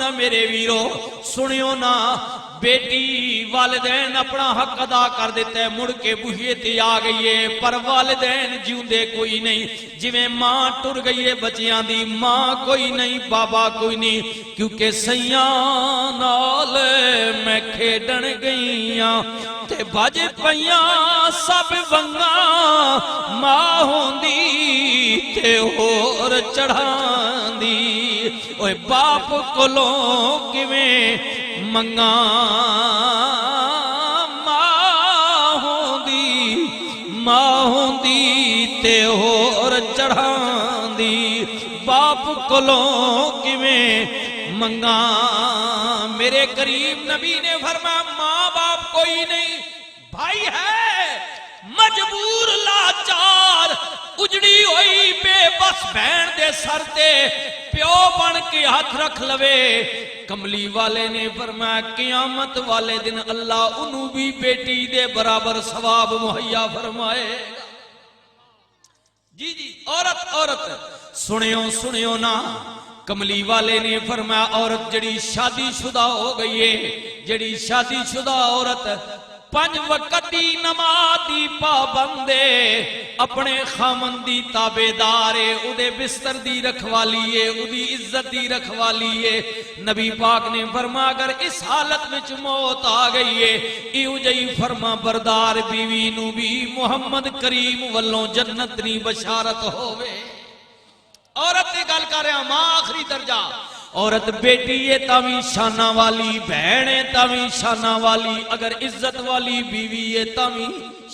فرماندا میرے ویرو سنیو نا بیٹی والدین اپنا حق ادا کر دیتا ہے مڑ کے بوہے تے آ گئی ہے پر والدین جیوندے کوئی نہیں جویں ماں ٹر گئی ہے بچیاں دی ماں کوئی نہیں بابا کوئی نہیں کیونکہ سیاں نال میں کھیڈن گئیاں تے بج پیاں سب ونگاں ماں ہوندی تے ہور چڑھاندی اوے باپ کولوں کیویں منگا ماں ہوندی تے ہور چڑھاندی باپ کولوں کیویں منگا میرے قریب نبی نے فرمایا ماں باپ کوئی نہیں بھائی ہے مجبور لاچار اجڑی ہوئی بے بس بہن دے سر تے پیو بن کے ہاتھ رکھ لوے کملی والے نے فرمایا قیامت والے دن اللہ انہوں بھی بیٹی دے برابر ثواب مہیا فرمائے جی جی عورت سنیو نا کملی والے نے فرمایا عورت جڑی شادی شدہ ہو گئی ہے جڑی شادی شدہ عورت 5 وقت دی نماز دی پابندے اپنے خامن دی تابعدار ہے اودے بستر دی رکھوالی ہے اودی عزت دی رکھوالی ہے نبی پاک نے فرمایا اگر اس حالت وچ موت آ گئی ہے ایو جئی فرما بردار بیوی نو بھی محمد کریم والوں جنت دی بشارت ہووے عورت دی گل کر رہا ماں آخری درجہ عورت بیٹی ہے تاوی شانہ والی بہن ہے تاوی شانہ والی اگر عزت والی بیوی ہے تاوی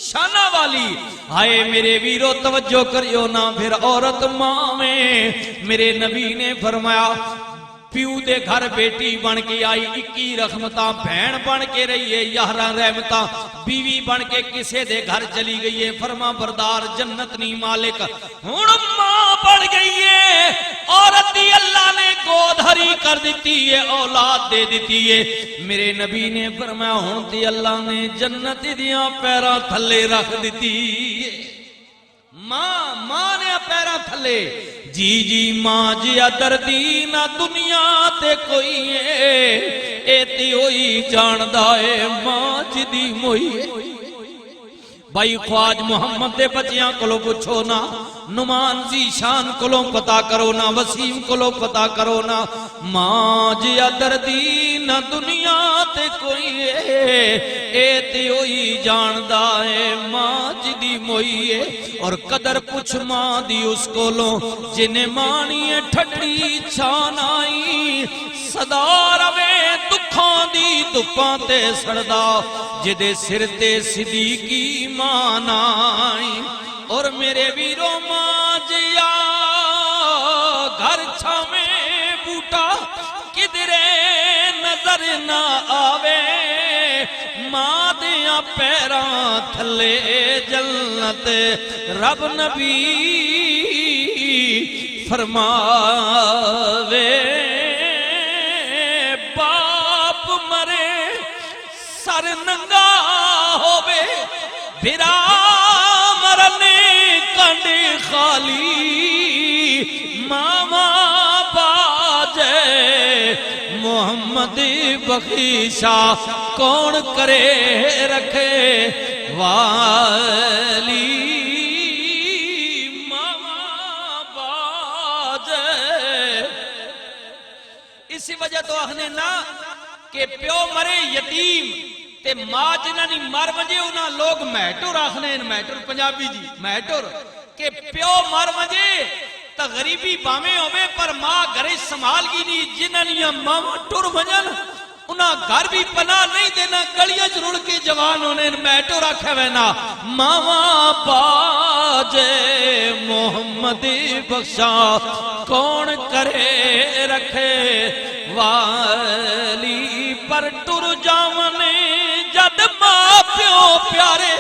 شانہ والی آئے میرے ویرو توجہ کریو نا پھر عورت ماں میں میرے نبی نے فرمایا پیو دے گھر بیٹی بن کے آئی 21 رحمتاں بہن بن کے رہی ہے 11 رحمتاں بیوی بن کے کسے دے گھر چلی گئی ہے فرما بردار جنت نہیں مالک ہن ماں بن گئی ہے عورت دی اللہ نے گود ہری کر دیتی ہے اولاد دے دیتی ہے میرے نبی نے فرمایا ہن تے اللہ نے جنت دیاں پیراں تھلے رکھ دیتی ہے ماں نے پیراں تھلے جی ماں جیا دردی نہ دنیا تے کوئی ہے اے تے ہوئی جاندہ ہے ماں جدی موئی بھائی خواج محمد دے بچیاں کلو پچھو نا نمان زیشان کلو پتا کرو نا وسیم کلو پتا کرو نا ماں جیا دردی نہ دنیا تے کوئی ہے اے تے ہوئی جاندہ ہے ماں جدی موئی ہے اور قدر پچھ ماں دی اس کولوں جنہیں مانی ٹھٹی چھان آئی صدا روے دکھاں دی دپاں تے سڑدا جدے سر تے صدیقی مان آئی اور میرے ویرو ماں جیا گھر چھاویں بوٹا کدرے نظر نہ آوے ماں دیاں پیراں تھلے جنت رب نبی فرماوے باپ مرے سر ننگا ہووے بھرا مرنے کنڈ خالی ماما باجے محمد بخشا کون کرے رکھے والی ماما باجے اسی وجہ تو آخنے نا کہ پیو مرے یتیم تے ماں جنہ نی مر وجے انہاں لوگ میٹور آخنے میٹور پنجابی جی میٹور کہ پیو مر وجے تا غریبی باویں ہوئے پر ماں گھرے سنبھال گی نہیں جنہ نی ماما ٹر وجن انہاں گھر بھی پناہ نہیں دینا گلیاں رڑ کے جوان ہونے میٹور آکھے وینا ماما باجے محمد بخشا کون کرے رکھے والی پر ٹر جاونے جد ماں پیو پیارے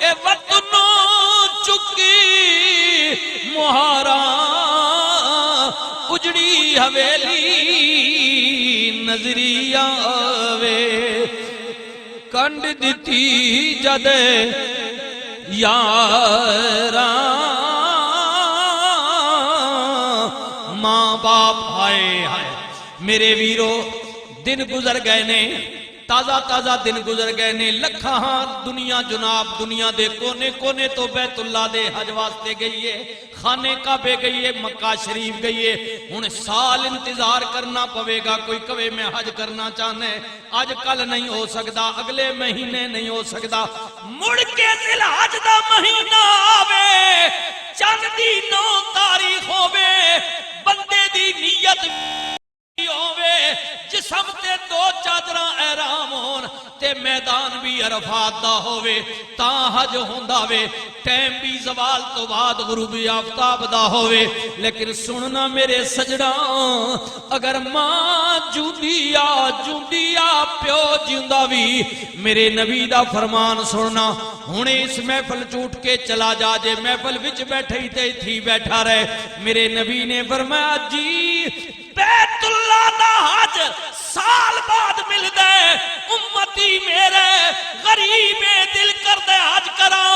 اے وطنوں چکی مہارا اجڑی حویلی نظری آوے کنڈ دیتی جد یاراں ماں باپ ہائے ہائے میرے ویرو دن گزر گئے نے تازہ تازہ دن گزر گئے نے لکھاں دنیا جناب دنیا دے کونے کونے تو بیت اللہ دے حج واسطے گئی ہے خانے کعبے گئی ہے مکہ شریف گئی ہے ہن سال انتظار کرنا پوے گا کوئی کہے میں حج کرنا چاہنا ہے آج کل نہیں ہو سکتا اگلے مہینے نہیں ہو سکتا مڑ کے ذی الحج دا مہینہ آوے چند دی 9 تاریخ ہووے بندے دی نیت ہووے جسم تے 2 چادراں احرام ہون تے میدان بھی عرفات دا ہووے تاں حج ہوندا وے ٹائم بھی زوال تو بعد غروب آفتاب دا ہووے لیکن سننا میرے سجڑا اگر ماں جوندیا پیو جیوندا وی میرے نبی دا فرمان سننا ہن اس محفل چوٹ کے چلا جا جے محفل وچ بیٹھے ہی تے تھی بیٹھا رہے میرے نبی نے فرمایا جی بیت اللہ دا حج سال بعد مل دے امتی میرے غریب دل کر دے حج کرا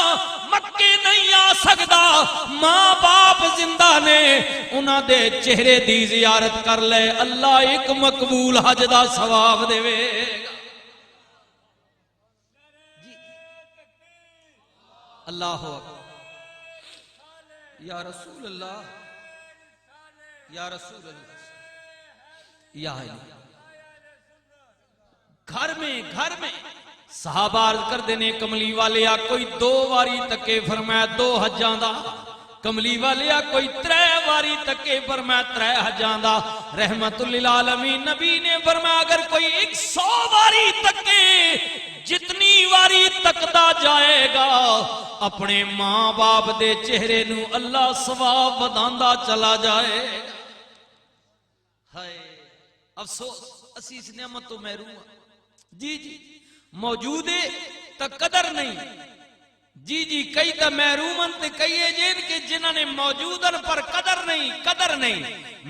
مکے نہیں آ سکدا ماں باپ زندہ نے انہاں دے چہرے دی زیارت کر لے اللہ ایک مقبول حج دا ثواب دے گا اللہ اکبر یا رسول اللہ یا رسول اللہ یا علی گھر میں صحابہ عرض کر دینے کملی والے کوئی 2 واری تکے فرمایا 2 حجاں دا کملی والے کوئی 3 واری تکے فرمایا 3 حجاں دا رحمت للعالمین نبی نے فرمایا اگر کوئی 100 واری تکے جتنی واری تکدا جائے گا اپنے ماں باپ دے چہرے نو اللہ ثواب بداندا چلا جائے گا ہائے افسوس اسی اس نعمت تو محروم جی موجود ہے تا قدر نہیں جی کئی تا محرومن تے کئی جن کے جنہوں نے موجودن پر قدر نہیں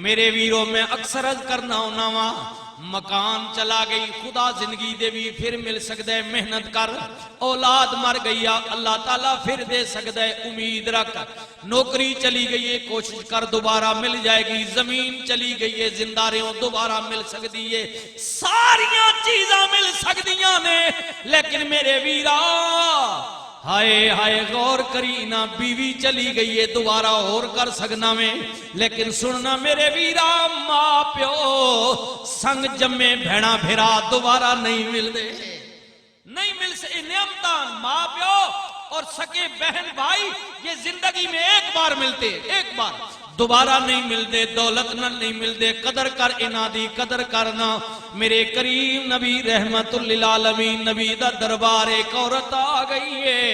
میرے ویروں میں اکثر عرض کرنا ہونا وہاں مکان چلا گئی خدا زندگی دے بھی پھر مل سکتا ہے محنت کر اولاد مر گئی اللہ تعالیٰ پھر دے سکتا ہے امید رکھ نوکری چلی گئی ہے کوشش کر دوبارہ مل جائے گی زمین چلی گئی ہے زندہ رہوں دوبارہ مل سکتی ہے ساریاں چیزاں مل سکتیاں نے لیکن میرے ویرا ہائے غور کری نہ بیوی چلی گئی ہے دوبارہ اور کر سکنا میں لیکن سننا میرے ویرا ماں پیو سنگ جمے بھیڑا پھرا دوبارہ نہیں مل دے نہیں مل سے نعمتان ماں پیو اور سکے بہن بھائی یہ زندگی میں ایک بار ملتے ایک بار دوبارہ نہیں ملتے دولت نہ نہیں ملتے قدر کر انادی قدر کرنا میرے کریم نبی رحمت للعالمین نبی دا دربار ایک عورت آ گئی ہے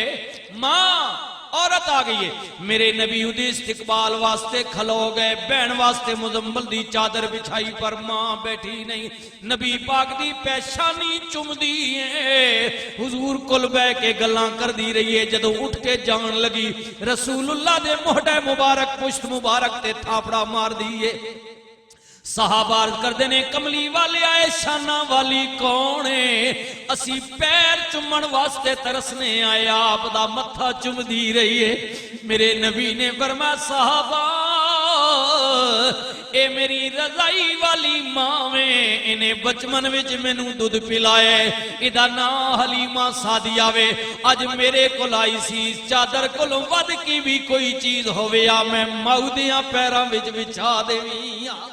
ماں عورت آ گئی ہے میرے نبی دی استقبال واسطے کھلو گئے بہن واسطے مزمل دی چادر بچھائی پر ماں بیٹھی نہیں نبی پاک دی پیشانی چم دی ہے حضور کل بے کے گلاں کر دی رہی ہے جدو اٹھ کے جان لگی رسول اللہ دے موہڈے مبارک پشت مبارک تے تھاپڑا مار دیئے صحابہ عرض کر دینے کملی والے آئے شانہ والی کونے اسی پیر چمن واسطے ترسنے آئے آپ دا متھا چم دی رہی ہے میرے نبی نے فرمایا صحابہ اے میری رضائی والی ماں میں انہیں بچمن وچ مینوں دودھ پلائے ادا نا حلیمہ سادیا وے اج میرے کو لائی سی چادر کولوں ود کی بھی کوئی چیز ہووے یا میں ماؤدیاں پیراں وچ بچھا دیویں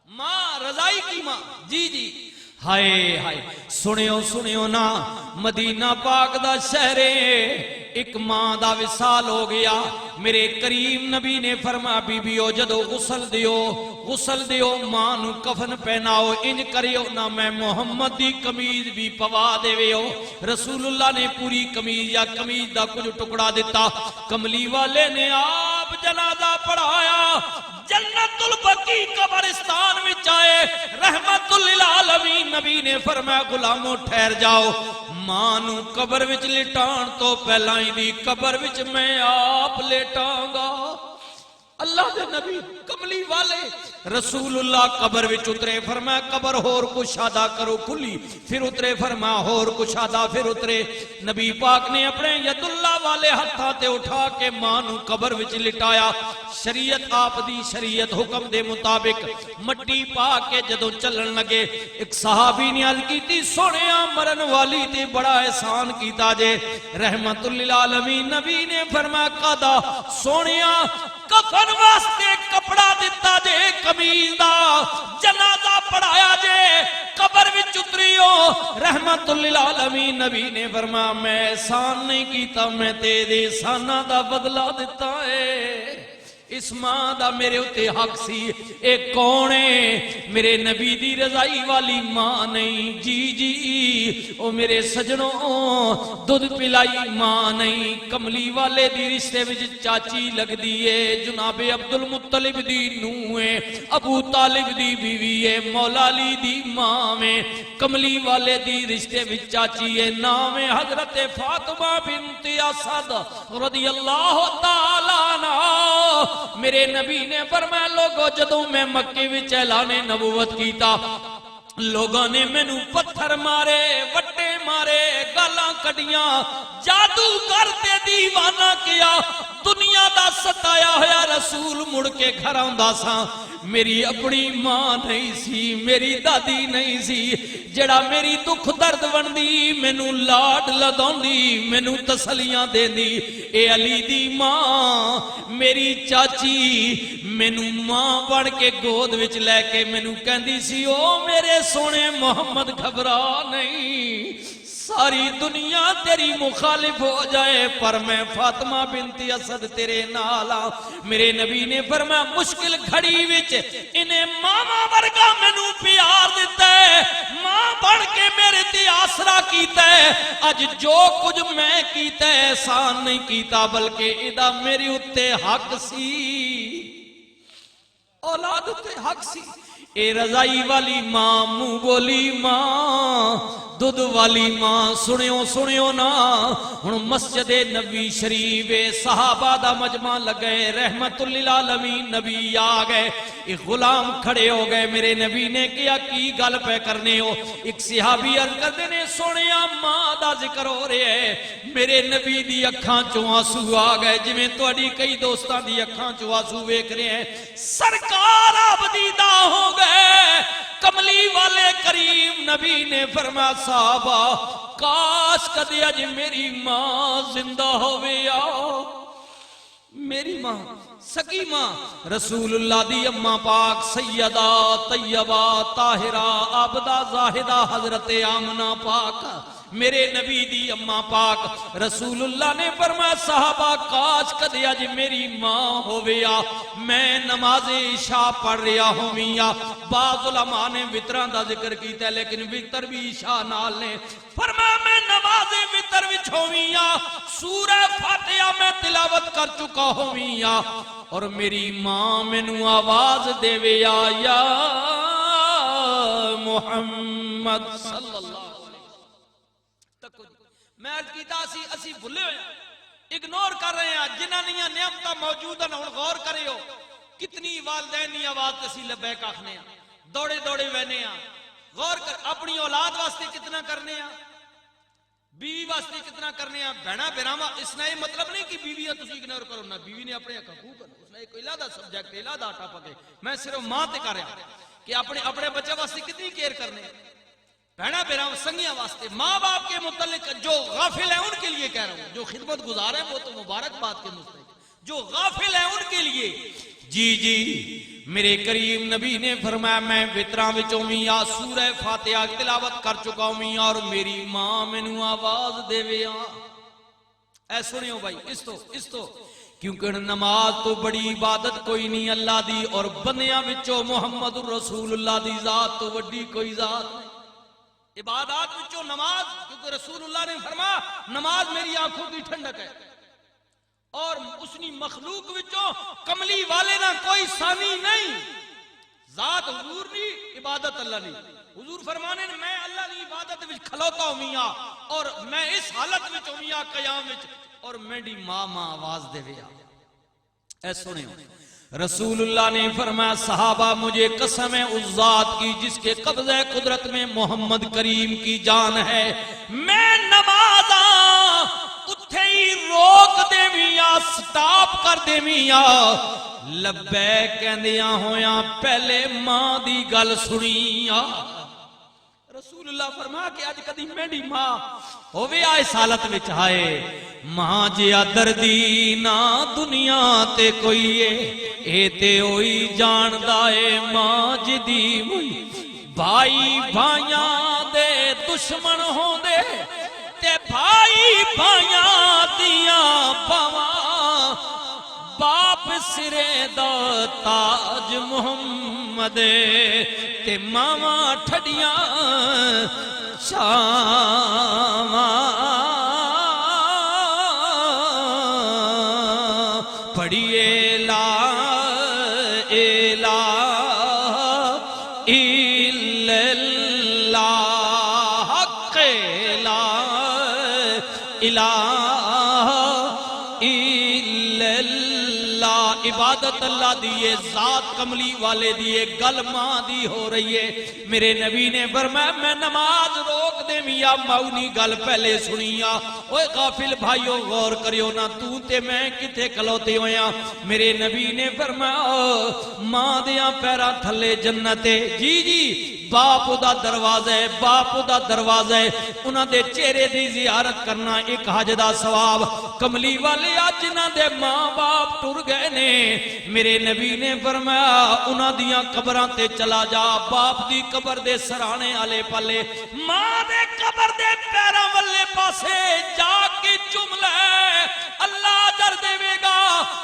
ماں رضائی کی ماں جی ہائے سنیو نا مدینہ پاک دا شہرے ایک ماں دا وصال ہو گیا میرے کریم نبی نے فرمایا بی بیو جدو غسل دیو ماں نو کفن پہناؤ انج کریو نا میں محمد دی کمیز بھی پوا دے ویو رسول اللہ نے پوری کمیز یا کمیز دا کچھ ٹکڑا دیتا کملی والے نے آپ جنازہ پڑھایا جنت البقی قبرستان میں چاہے رحمت للعالمین نبی نے فرمایا غلاموں ٹھہر جاؤ ماں نو قبر وچ لٹان تو پہلا ہی دی قبر وچ میں آپ لیٹاں گا اللہ دے نبی کملی والے رسول اللہ قبر وچ اترے، فرمایا قبر ہور کشادہ کرو کھلی، پھر اترے، فرمایا ہور کشادہ، پھر اترے۔ نبی پاک نے اپنے ید اللہ والے ہتھاں تے اٹھا کے ماں نو قبر وچ لٹایا، شریعت آپ دی شریعت حکم دے مطابق مٹی پا کے جدوں چلن لگے، ایک صحابی نے عرض کیتی سونیا مرن والی تے بڑا احسان کیتا جے، رحمت للعالمین نبی نے فرمایا قادا سونیا کفن واسطے کپڑا دیتا جے قمیض دا، جنازہ پڑھایا جے، قبر وچ اتریو، رحمت للعالمین نبی نے فرمایا میں احسان نہیں کیتا، میں تیرے احساناں دا بدلہ دیتا ہے، اس ماں دا میرے اتے حق سی، اے کون ہے؟ میرے نبی دی رضائی والی ماں نہیں، جی جی او میرے سجنوں دودھ پلائی ماں نہیں، کملی والے دی رشتے وچ چاچی لگ دیئے، جناب عبد المطلب دی نوح ہے، ابو طالب دی بیوی ہے، مولا علی دی ماں میں، کملی والے دی رشتے وچ چاچی ہے، نام ہے حضرت فاطمہ بنت اسد رضی اللہ تعالیٰ عنہ۔ میرے نبی نے فرمایا لوگوں جدوں میں مکے وچ اعلان نبوت کیتا، لوگوں نے مینوں پتھر مارے، وٹے مارے، گالاں کڈیاں، جادو کرتے دیوانہ کیا، دنیا دا ستایا ہویا رسول مڑ کے گھر آندا سا، میری اپنی ماں نہیں سی، میری دادی نہیں سی، جڑا میری دکھ درد وندی، مینوں لاڈ لداوندی، مینوں تسلیاں دیندی، اے علی دی ماں میری چاچی مینوں ماں بن کے گود وچ لے کے مینوں کہندی سی او میرے سونے محمد گھبرا نہیں، ساری دنیا تیری مخالف ہو جائے پر میں فاطمہ بنت اسد تیرے نالا۔ میرے نبی نے فرمایا مشکل گھڑی وچ انہیں ماما ورگا مینوں پیار دیتا ہے، ماں بن کے میرے تے آسرا کیتا ہے، اج جو کچھ میں کیتا ہے احسان نہیں کیتا بلکہ ادا میرے اتے حق سی، اولاد اتے حق سی۔ اے رضائی والی ماں، منہ بولی ماں، دودھ والی ماں، سنیو نا ہن مسجد نبی شریف صحابہ دا مجمع لگے، رحمت للعالمین نبی آ گئے، ایک غلام کھڑے ہو گئے، میرے نبی نے کیا کی گل پہ کرنے ہو؟ ایک صحابی عرض کرتے نے سونیا ماں دا ذکر ہو رہے ہے، میرے نبی دی اکھاں چوں آنسو آ گئے، جویں تہاڈی کئی دوستاں دی اکھاں چوں آنسو ویکھ رہے ہیں، سرکار آپ دیدہ ہو گئے۔ کملی والے کریم نبی نے فرمایا صحابہ کاش کدی اج میری ماں زندہ ہوئے، میری ماں سکی ماں رسول اللہ دی اماں پاک سیدہ طیبہ طاہرہ عابدہ زاہدہ حضرت آمنہ پاک، میرے نبی دی اماں پاک رسول اللہ نے فرمایا صحابہ کاش کدی اج میری ماں ہویا، میں نماز عشاء پڑھ رہا ہویا، بعض علماء نے وتراں دا ذکر کیتا ہے لیکن وتر بھی عشاء نال نے، فرمایا میں نماز وتر وچ ہویا، سورہ فاتحہ میں تلاوت کر چکا ہویا اور میری ماں مینوں آواز دے ویا یا محمد صلی اللہ میں عرض کیتا اسی بھلے ہوئے اگنور کر رہے ہیں، جنہاں نیاں نعمتاں موجود ہیں ہن غور کرے ہو، کتنی والدین نی آواز تے اسی لبیک آکھنے ہیں، دوڑے دوڑے وینے ہیں، غور کر اپنی اولاد واسطے کتنا کرنے ہیں، بیوی واسطے کتنا کرنے ہیں، بہنا براما، اس نے یہ مطلب نہیں کہ بیویاں تسی اگنور کرو نہ، بیوی نے اپنے حقوق ہیں، اس نے ایک علیحدہ سبجیکٹ علیحدہ ٹاپک ہے، میں صرف ماں تے کر رہا کہ اپنے بچے واسطے کتنی کیئر کرنے ہیں، بہنا بیراں سنگیاں واسطے، ماں باپ کے متعلق جو غافل ہیں ان کے لیے کہہ رہا ہوں، جو خدمت گزار ہیں وہ تو مبارک بات کے مستحق، جو غافل ہیں ان کے لیے جی میرے کریم نبی نے فرمایا میں وتراں وچوں ویا سورہ فاتحہ تلاوت کر چکا ہوں اور میری ماں مینوں آواز دیویا، اے سنیو بھائی اس تو کیونکہ نماز تو بڑی عبادت کوئی نہیں اللہ دی، اور بندیاں وچوں محمد رسول اللہ دی ذات تو وڈی کوئی ذات نہیں، عبادات وچوں نماز، کیونکہ رسول اللہ نے فرمایا نماز میری آنکھوں کی ٹھنڈک ہے، اور اسنی مخلوق وچوں کملی والے نہ کوئی ثانی نہیں، ذات حضور نہیں عبادت اللہ نہیں، حضور فرمانے میں اللہ کی عبادت وچ کھلوتا ہویا اور میں اس حالت وچ ہویا قیام وچ اور میری ماں آواز دے ویا، اے سنیو رسول اللہ نے فرمایا صحابہ مجھے قسم ہے اس ذات کی جس کے قبضہ قدرت میں محمد کریم کی جان ہے، میں نمازاں اتھے ہی روک دے میاں، سٹاپ کر دے میاں، لبیک کہندیاں ہویاں پہلے ماں دی گل سنیاں۔ رسول اللہ فرمایا کہ آج کدی میری ماں ہووے آئے حالت وچ آئے، ماں جیا دردی نہ دنیا تے کوئی اے تے ہوئی جاندا اے ماں جدی ہوئی، بھائی بھائیاں دے دشمن ہوندے تے بھائی بھائیاں دیاں باواں، باپ سرے دا تاج محمد تے ماواں ٹھڈیاں شاواں، پڑھیے لا الہ الا اللہ، حق لا الہ الا اللہ، عبادت اللہ دیئے، ذات کملی والے دیئے، گل ماں دی ہو رہی ہے۔ میرے نبی نے فرمایا میں نماز روک دے میاں ماؤنی گل پہلے سنیا، اوے غافل بھائیو غور کریو نا، تو تے میں کتے کلوتے ہویاں۔ میرے نبی نے فرمایا ماں دیاں پیرا تھلے جنت ہے، جی جی باپ دا دروازہ ہے، باپ دا دروازہ ہے، انہاں دے چہرے دی زیارت کرنا ایک حج دا ثواب۔ کملی والے آج انہاں دے ماں باپ ٹر گئے نے، میرے نبی نے فرمایا انہاں دیاں قبراں تے چلا جا، باپ دی قبر دے سرانے آلے پلے، ماں دے قبر دے پیراں والے پاسے جا کے چم لے، اللہ اجر دے گا۔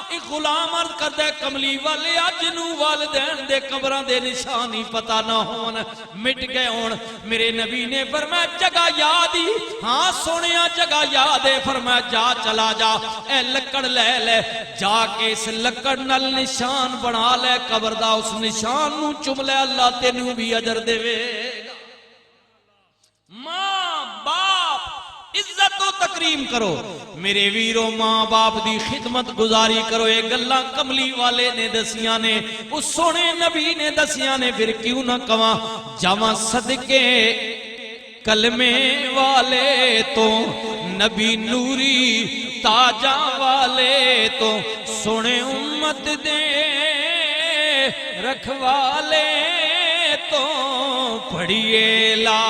ایک غلام عرض کردہ کملی والے جنو والدین دے قبراں دے نشان ہی پتہ نہ ہون، مٹ گئے ہون، میرے نبی نے فرمایا جگہ یاد ہی، ہاں سونیا جگہ یاد ہے، فرمایا جا چلا جا، اے لکڑ لے لے، جا کے اس لکڑ نل نشان بنا لے قبر دا، اس نشان نو چم لے، اللہ تینوں بھی اجر دے گا۔ ماں باپ عزت و تکریم کرو میرے ویرو، ماں باپ دی خدمت گزاری کرو، یہ گلاں کملی والے نے دسیاں نے، اس سونے نبی نے دسیاں نے، پھر کیوں نہ کواں جاواں صدقے کلمے والے تو، نبی نوری تاجاں والے تو، سونے امت دے رکھوالے تو، پڑھیے لا